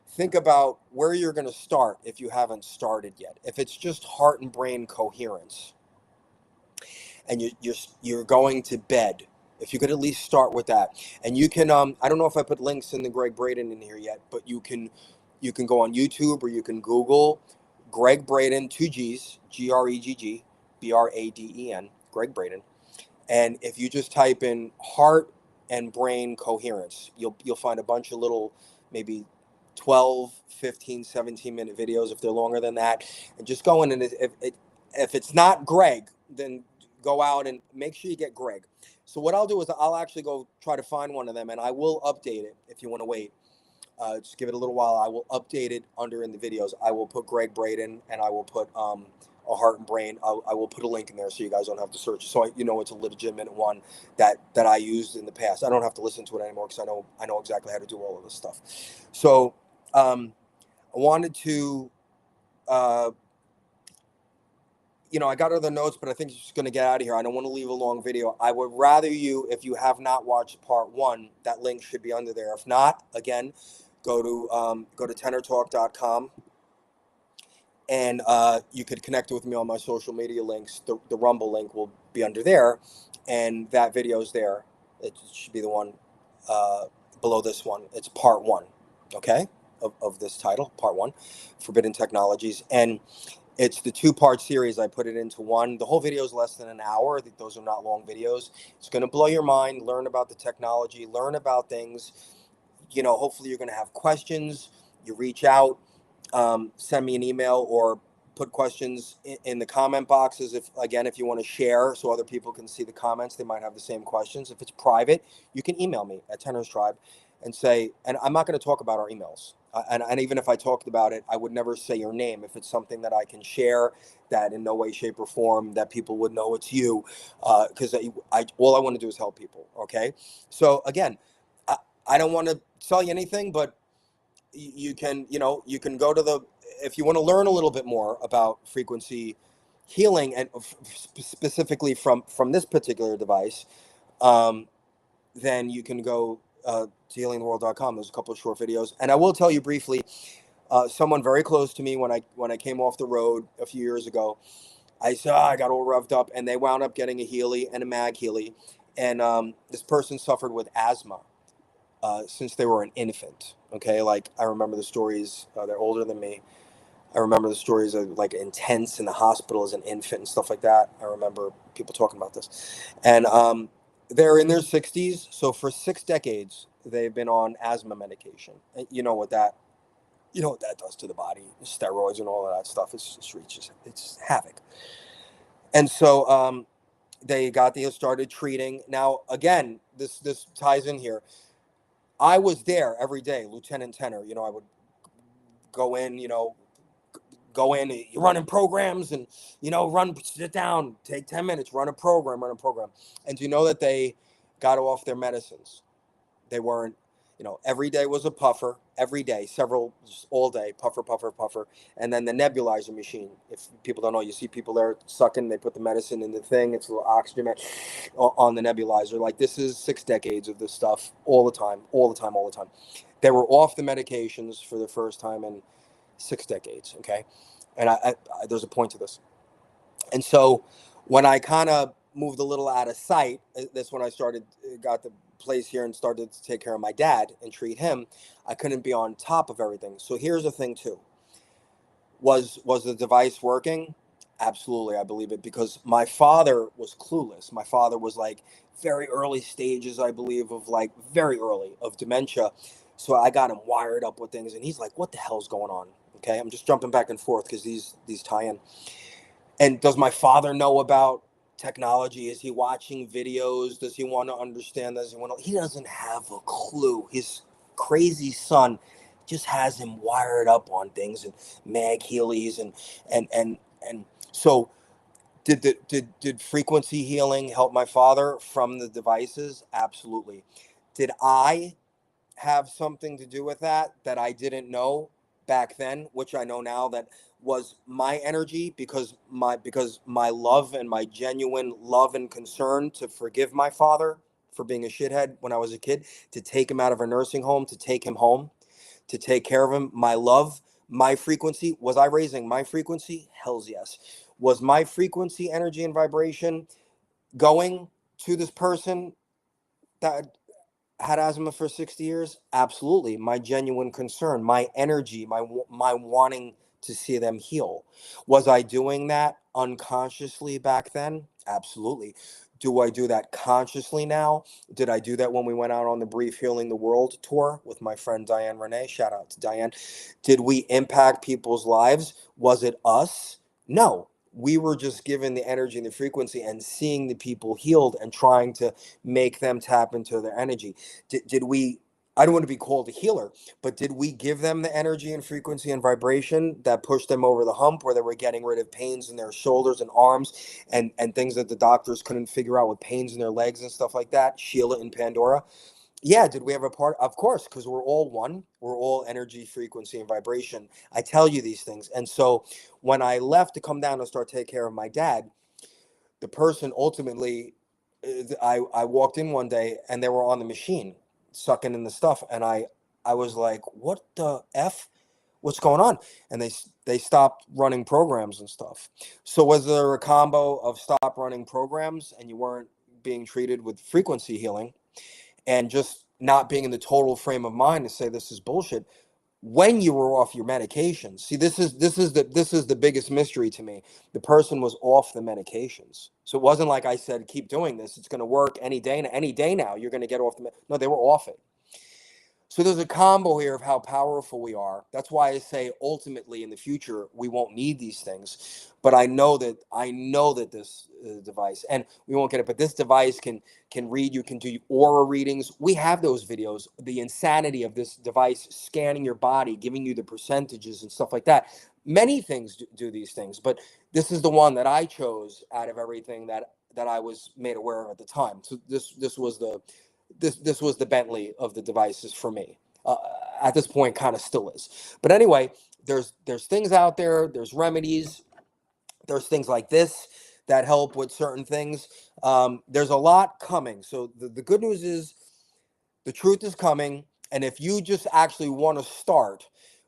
think about where you're going to start if you haven't started yet. If it's just heart and brain coherence, and you're going to bed, if you could at least start with that. And you can I don't know if I put links in the Greg Braden in here yet, but you can go on YouTube, or you can Google Greg Braden, 2 G's, GregBraden, Greg Braden. And if you just type in heart and brain coherence, you'll find a bunch of little, maybe 12, 15, 17-minute videos if they're longer than that. And just go in, and if it's not Greg, then go out and make sure you get Greg. So what I'll do is I'll actually go try to find one of them, and I will update it if you want to wait. Just give it a little while. I will update it under in the videos. I will put Greg Braden, and I will put a heart and brain. I will put a link in there so you guys don't have to search. So it's a legitimate one that I used in the past. I don't have to listen to it anymore because I know exactly how to do all of this stuff. So I wanted to, I got other notes, but I think it's just going to get out of here. I don't want to leave a long video. I would rather if you have not watched part 1, that link should be under there. If not, again, go to TennerTalk.com. And you could connect with me on my social media links. The Rumble link will be under there, and that video is there. It should be the one below this one. It's part 1, okay, of this title, part 1, Forbidden Technologies. And it's the 2-part series. I put it into one. The whole video is less than an hour. I think those are not long videos. It's going to blow your mind, learn about the technology, learn about things. Hopefully you're going to have questions. You reach out. Send me an email or put questions in the comment boxes. If you want to share so other people can see the comments, they might have the same questions. If it's private, you can email me at Tennerstribe and say, and I'm not going to talk about our emails. And even if I talked about it, I would never say your name. If it's something that I can share, that in no way, shape, or form that people would know it's you, because all I want to do is help people. Okay, so again, I don't want to sell you anything, but you can go to if you want to learn a little bit more about frequency healing, and specifically from this particular device, then you can go to healingtheworld.com. There's a couple of short videos, and I will tell you briefly, someone very close to me, when I came off the road a few years ago, I said, I got all revved up, and they wound up getting a Healy and a Mag Healy, and this person suffered with asthma since they were an infant. Okay, like I remember the stories. They're older than me. I remember the stories of like intense in the hospital as an infant and stuff like that. I remember people talking about this, and they're in their 60s. So for 6 decades, they've been on asthma medication. And you know what that does to the body, steroids and all of that stuff. It's havoc. And so they started treating. Now again, this ties in here. I was there every day, Lieutenant Tenner. I would go in, you're running programs, and, sit down, take 10 minutes, run a program. And do you know that they got off their medicines? They weren't, every day was a puffer. every day, several, just all day, puffer, puffer, puffer. And then the nebulizer machine. If people don't know, you see people there sucking, they put the medicine in the thing, it's a little oxygen on the nebulizer. Like, this is 6 decades of this stuff all the time, all the time, all the time. They were off the medications for the first time in 6 decades, okay? And there's a point to this. And so when I kind of moved a little out of sight, that's when I got the place here and started to take care of my dad and treat him. I couldn't be on top of everything. So here's the thing too. Was the device working? Absolutely, I believe it, because my father was clueless. My father was like very early stages, I believe, of like very early of dementia. So I got him wired up with things, and he's like, "What the hell's going on?" Okay, I'm just jumping back and forth because these tie in. And does my father know about technology? Is he watching videos? Does he want to understand? Does he want to? He doesn't have a clue. His crazy son just has him wired up on things and mag Heelys and so did frequency healing help my father from the devices? Absolutely. Did I have something to do with that I didn't know back then, which I know now, that was my energy, because my love and my genuine love and concern to forgive my father for being a shithead when I was a kid, to take him out of a nursing home, to take him home, to take care of him. My love, my frequency, was I raising my frequency? Hells yes. Was my frequency, energy, and vibration going to this person that had asthma for 60 years? Absolutely. My genuine concern, my energy, my wanting to see them heal. Was I doing that unconsciously back then? Absolutely. Do I do that consciously now? Did I do that when we went out on the brief Healing the World tour with my friend Diane Renee? Shout out to Diane. Did we impact people's lives? Was it us? No. We were just given the energy and the frequency and seeing the people healed and trying to make them tap into their energy. Did we, I don't want to be called a healer, but did we give them the energy and frequency and vibration that pushed them over the hump, where they were getting rid of pains in their shoulders and arms and things that the doctors couldn't figure out, with pains in their legs and stuff like that? Sheila and Pandora. Yeah, did we have a part? Of course, because we're all one. We're all energy, frequency, and vibration. I tell you these things. And so when I left to come down and start taking care of my dad, the person ultimately, I walked in one day and they were on the machine sucking in the stuff, and I was like, what the f, what's going on? And they stopped running programs and stuff. So was there a combo of stop running programs and you weren't being treated with frequency healing, and just not being in the total frame of mind to say this is bullshit when you were off your medications? See, this is the biggest mystery to me. The person was off the medications, so it wasn't like I said, keep doing this, it's going to work any day, now you're going to get off no, they were off it. So there's a combo here of how powerful we are. That's why I say ultimately in the future we won't need these things. But I know that this device, and we won't get it, but this device can read. You can do aura readings. We have those videos. The insanity of this device scanning your body, giving you the percentages and stuff like that. Many things do these things, but this is the one that I chose out of everything that I was made aware of at the time. So this was the Bentley of the devices for me. At this point, kind of still is. But anyway, there's things out there. There's remedies. There's things like this that help with certain things. There's a lot coming. So the good news is the truth is coming. And if you just actually want to start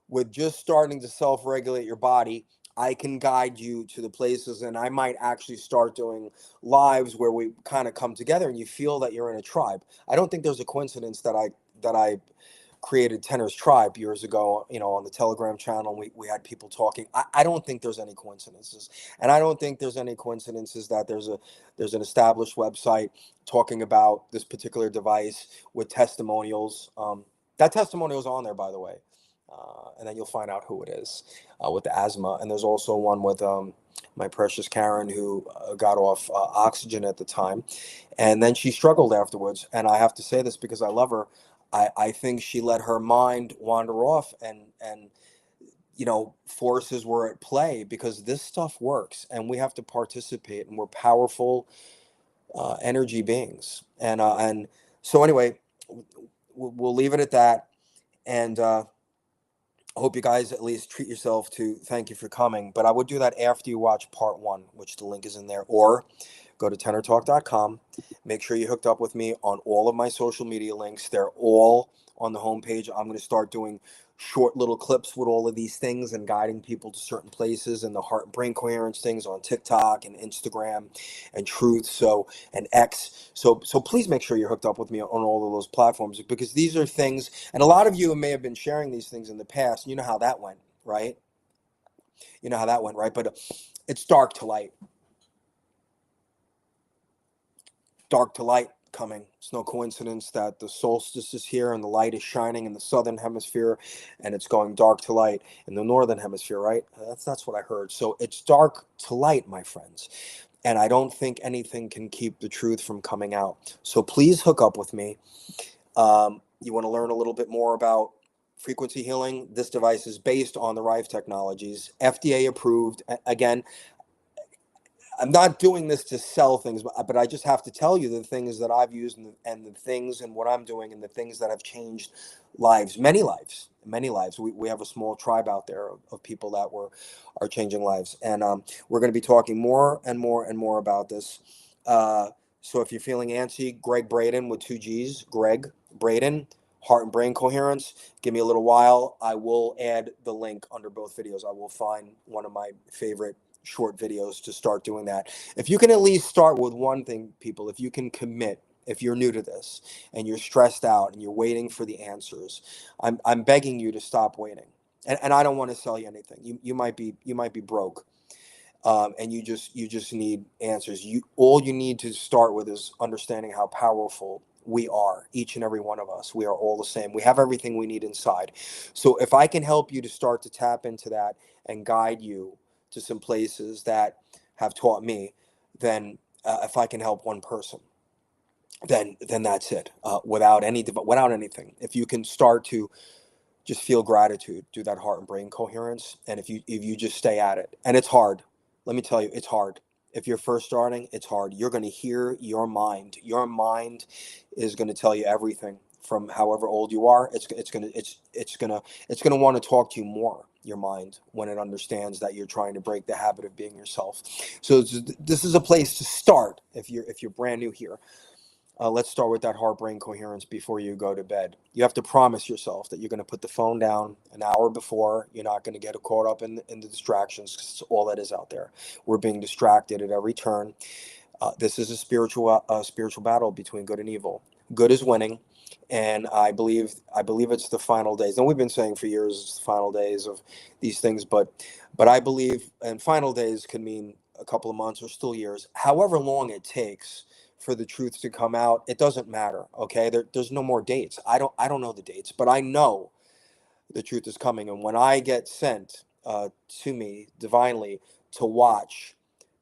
with just starting to self-regulate your body, I can guide you to the places, and I might actually start doing lives where we kind of come together and you feel that you're in a tribe. I don't think there's a coincidence that I created Tennerstribe years ago, on the Telegram channel. We had people talking. I don't think there's any coincidences. And I don't think there's any coincidences that there's an established website talking about this particular device with testimonials. That testimonial is on there, by the way. And then you'll find out who it is with the asthma. And there's also one with my precious Karen, who got off oxygen at the time. And then she struggled afterwards. And I have to say this because I love her. I think she let her mind wander off, and forces were at play, because this stuff works and we have to participate, and we're powerful energy beings. And so anyway, we'll leave it at that. And I hope you guys at least treat yourself to thank you for coming. But I would do that after you watch part one, which the link is in there, or go to TennerTalk.com. Make sure you hooked up with me on all of my social media links. They're all on the homepage. I'm going to start doing short little clips with all of these things and guiding people to certain places and the heart and brain coherence things on TikTok and Instagram and Truth and X. So please make sure you're hooked up with me on all of those platforms, because these are things, and a lot of you may have been sharing these things in the past. You know how that went, right? You know how that went, right? But it's dark to light. Dark to light coming. It's no coincidence that the solstice is here and the light is shining in the southern hemisphere, and it's going dark to light in the northern hemisphere, right? That's what I heard. So it's dark to light, my friends. And I don't think anything can keep the truth from coming out. So please hook up with me. You want to learn a little bit more about frequency healing? This device is based on the Rife technologies, FDA approved. Again, I'm not doing this to sell things, but I just have to tell you the things that I've used and the things and what I'm doing and the things that have changed lives, many lives, many lives. We have a small tribe out there of people that are changing lives. And we're going to be talking more and more and more about this. So if you're feeling antsy, Greg Braden with 2 G's, Greg Braden, Heart and Brain Coherence. Give me a little while. I will add the link under both videos. I will find one of my favorite short videos to start doing that. If you can at least start with one thing, people, if you can commit, if you're new to this and you're stressed out and you're waiting for the answers, I'm begging you to stop waiting. And I don't want to sell you anything. You might be broke, and you just need answers. All you need to start with is understanding how powerful we are, each and every one of us. We are all the same. We have everything we need inside. So if I can help you to start to tap into that and guide you to some places that have taught me, then if I can help one person, then that's it. Without anything, if you can start to just feel gratitude, do that heart and brain coherence, and if you just stay at it, and it's hard. Let me tell you, it's hard. If you're first starting, it's hard. You're going to hear your mind. Your mind is going to tell you everything from however old you are. It's going to want to talk to you more, your mind, when it understands that you're trying to break the habit of being yourself. So this is a place to start if you're brand new here. Let's start with that heart brain coherence before you go to bed. You have to promise yourself that you're going to put the phone down an hour before. You're not going to get caught up in the distractions, because it's all that is out there. We're being distracted at every turn. This is a spiritual battle between good and evil. Good is winning, and I believe it's the final days. And we've been saying for years it's the final days of these things, but I believe, and final days could mean a couple of months or still years, however long it takes for the truth to come out. It doesn't matter. Okay, there's no more dates. I don't know the dates, but I know the truth is coming. And when I get sent to me divinely to watch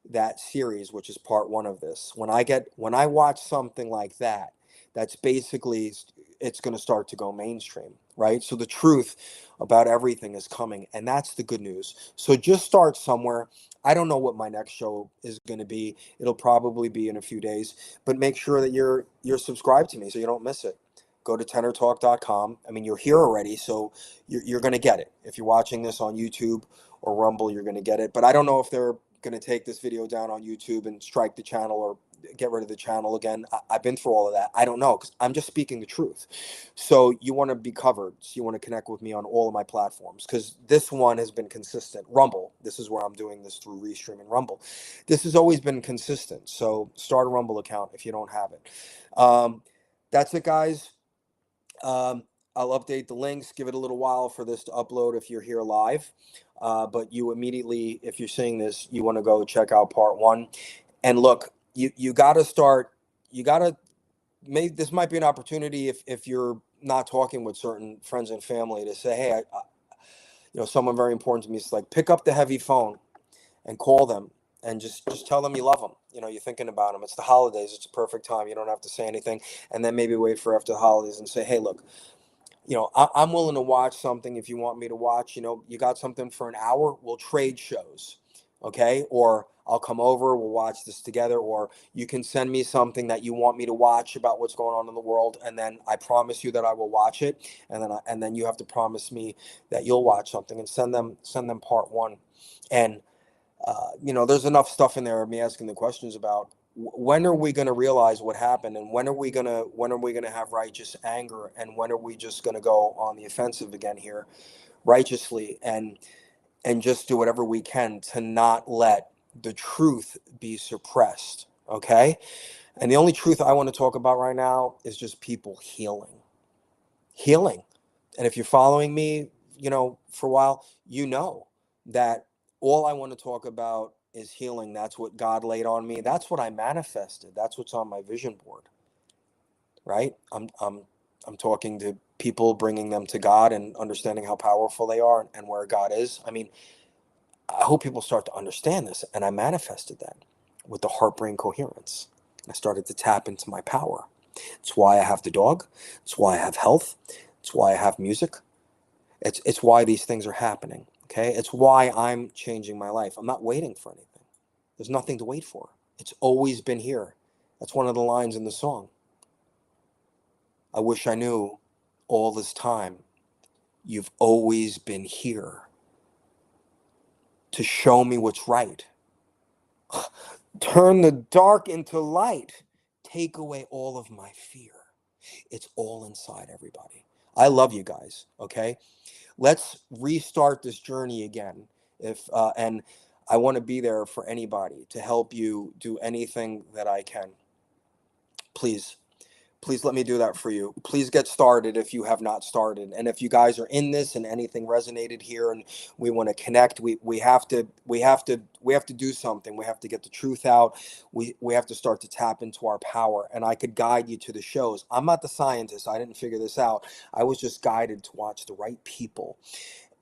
that series, which is part one of this, when I watch something like that, that's basically, it's going to start to go mainstream, right? So the truth about everything is coming, and that's the good news. So just start somewhere. I don't know what my next show is going to be. It'll probably be in a few days, but make sure that you're subscribed to me so you don't miss it. Go to TennerTalk.com. I mean, you're here already, so you're going to get it. If you're watching this on YouTube or Rumble, you're going to get it. But I don't know if they're going to take this video down on YouTube and strike the channel or get rid of the channel again. I've been through all of that. I don't know, because I'm just speaking the truth. So you want to be covered. So you want to connect with me on all of my platforms, because this one has been consistent. Rumble, this is where I'm doing this through Restream and Rumble. This has always been consistent. So start a Rumble account if you don't have it. That's it, guys. I'll update the links. Give it a little while for this to upload if you're here live. But you immediately, if you're seeing this, you want to go check out part one. And look, you got to start. You got to. Maybe this might be an opportunity if you're not talking with certain friends and family to say, hey, someone very important to me is like, pick up the heavy phone and call them and just tell them you love them. You're thinking about them. It's the holidays. It's a perfect time. You don't have to say anything, and then maybe wait for after the holidays and say, hey, look, I'm willing to watch something if you want me to watch. You got something for an hour, we'll trade shows. Okay. Or I'll come over, we'll watch this together, or you can send me something that you want me to watch about what's going on in the world, and then I promise you that I will watch it, and then you have to promise me that you'll watch something, and send them part one. And there's enough stuff in there of me asking the questions about when are we going to realize what happened, and when are we going to have righteous anger, and when are we just going to go on the offensive again here righteously, and just do whatever we can to not let the truth be suppressed. Okay. And the only truth I want to talk about right now is just people healing. And if you're following me, for a while, that all I want to talk about is healing. That's what God laid on me. That's what I manifested. That's what's on my vision board. Right? I'm talking to people, bringing them to God and understanding how powerful they are and where God is. I mean, I hope people start to understand this. And I manifested that with the heart-brain coherence. I started to tap into my power. It's why I have the dog. It's why I have health. It's why I have music. It's why these things are happening. Okay. It's why I'm changing my life. I'm not waiting for anything. There's nothing to wait for. It's always been here. That's one of the lines in the song. I wish I knew all this time. You've always been here to show me what's right. Turn the dark into light. Take away all of my fear. It's all inside, everybody. I love you guys. Okay. Let's restart this journey again. And I want to be there for anybody to help you do anything that I can. Please let me do that for you. Please get started if you have not started. And if you guys are in this and anything resonated here and we want to connect, we have to do something. We have to get the truth out. We have to start to tap into our power. And I could guide you to the shows. I'm not the scientist. I didn't figure this out. I was just guided to watch the right people.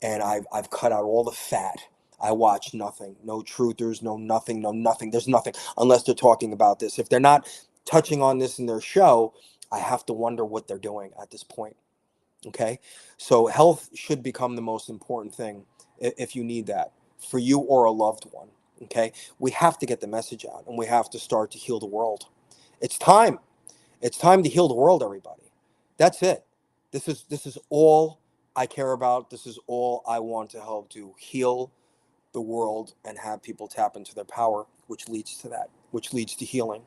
And I've cut out all the fat. I watch nothing. No truthers, no nothing, no nothing. There's nothing unless they're talking about this. If they're not touching on this in their show, I have to wonder what they're doing at this point. Okay. So health should become the most important thing if you need that for you or a loved one. Okay. We have to get the message out and we have to start to heal the world. It's time. It's time to heal the world, everybody. That's it. This is all I care about. This is all I want to help to heal the world and have people tap into their power, which leads to that, which leads to healing,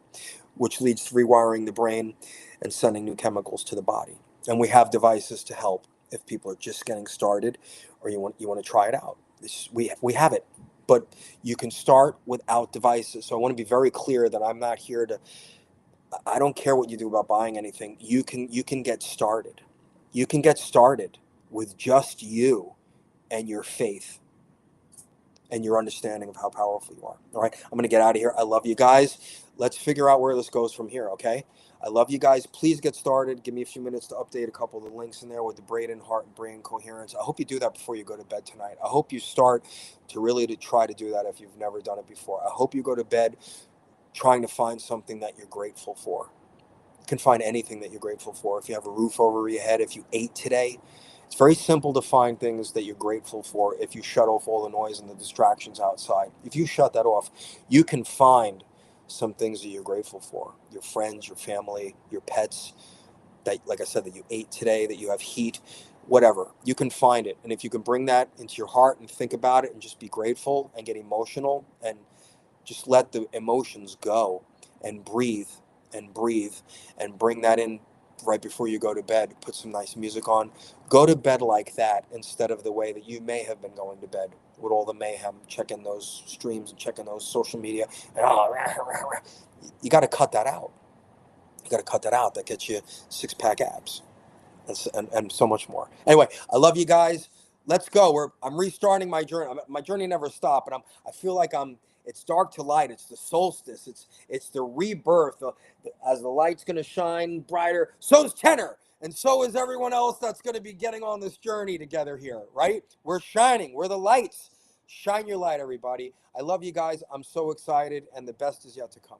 which leads to rewiring the brain and sending new chemicals to the body. And we have devices to help if people are just getting started or you want to try it out. We have it, but you can start without devices. So I want to be very clear that I'm not here to, I don't care what you do about buying anything. You can get started. You can get started with just you and your faith and your understanding of how powerful you are. All right. I'm going to get out of here. I love you guys. Let's figure out where this goes from here. Okay. I love you guys. Please get started. Give me a few minutes to update a couple of the links in there with the brain and heart and brain coherence. I hope you do that before you go to bed tonight. I hope you start to try to do that if you've never done it before. I hope you go to bed trying to find something that you're grateful for. You can find anything that you're grateful for. If you have a roof over your head, if you ate today, it's very simple to find things that you're grateful for if you shut off all the noise and the distractions outside. If you shut that off, you can find some things that you're grateful for. Your friends, your family, your pets, that, like I said, that you ate today, that you have heat, whatever. You can find it. And if you can bring that into your heart and think about it and just be grateful and get emotional and just let the emotions go and breathe and breathe and bring that in right before you go to bed. Put some nice music on. Go to bed like that instead of the way that you may have been going to bed with all the mayhem, checking those streams and checking those social media. And, you got to cut that out. You got to cut that out. That gets you six-pack abs and so much more. Anyway, I love you guys. Let's go. I'm restarting my journey. My journey never stopped, but I feel like it's dark to light. It's the solstice. It's the rebirth. As the light's going to shine brighter, so's Tenner. And so is everyone else that's going to be getting on this journey together here, right? We're shining. We're the lights. Shine your light, everybody. I love you guys. I'm so excited, and the best is yet to come.